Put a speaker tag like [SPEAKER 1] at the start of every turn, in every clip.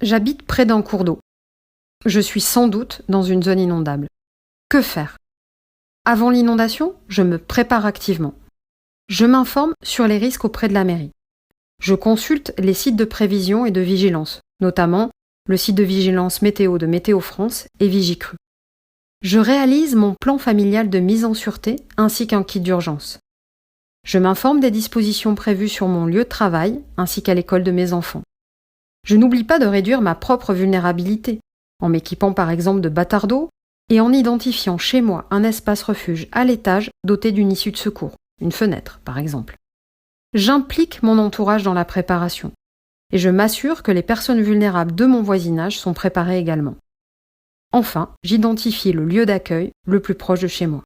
[SPEAKER 1] J'habite près d'un cours d'eau. Je suis sans doute dans une zone inondable. Que faire? Avant l'inondation, je me prépare activement. Je m'informe sur les risques auprès de la mairie. Je consulte les sites de prévision et de vigilance, notamment le site de vigilance météo de Météo France et Vigicru. Je réalise mon plan familial de mise en sûreté ainsi qu'un kit d'urgence. Je m'informe des dispositions prévues sur mon lieu de travail ainsi qu'à l'école de mes enfants. Je n'oublie pas de réduire ma propre vulnérabilité, en m'équipant par exemple de bâtards d'eau et en identifiant chez moi un espace refuge à l'étage doté d'une issue de secours, une fenêtre par exemple. J'implique mon entourage dans la préparation et je m'assure que les personnes vulnérables de mon voisinage sont préparées également. Enfin, j'identifie le lieu d'accueil le plus proche de chez moi.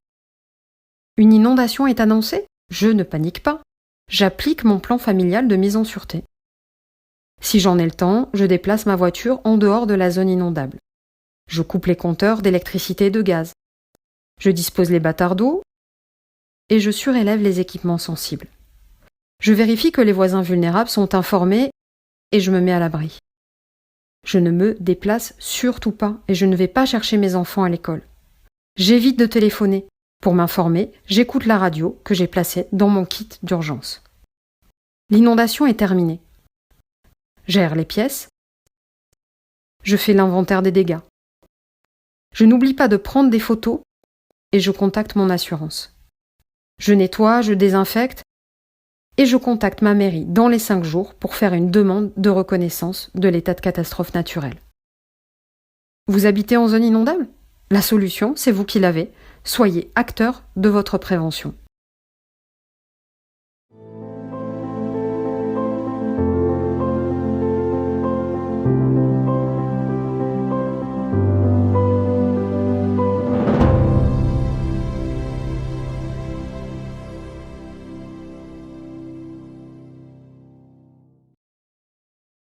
[SPEAKER 1] Une inondation est annoncée? Je ne panique pas. J'applique mon plan familial de mise en sûreté. Si j'en ai le temps, je déplace ma voiture en dehors de la zone inondable. Je coupe les compteurs d'électricité et de gaz. Je dispose les bâtards d'eau et je surélève les équipements sensibles. Je vérifie que les voisins vulnérables sont informés et je me mets à l'abri. Je ne me déplace surtout pas et je ne vais pas chercher mes enfants à l'école. J'évite de téléphoner. Pour m'informer, j'écoute la radio que j'ai placée dans mon kit d'urgence. L'inondation est terminée. J'aère les pièces. Je fais l'inventaire des dégâts. Je n'oublie pas de prendre des photos et je contacte mon assurance. Je nettoie, je désinfecte et je contacte ma mairie dans les 5 jours pour faire une demande de reconnaissance de l'état de catastrophe naturelle. Vous habitez en zone inondable? La solution, c'est vous qui l'avez. Soyez acteur de votre prévention.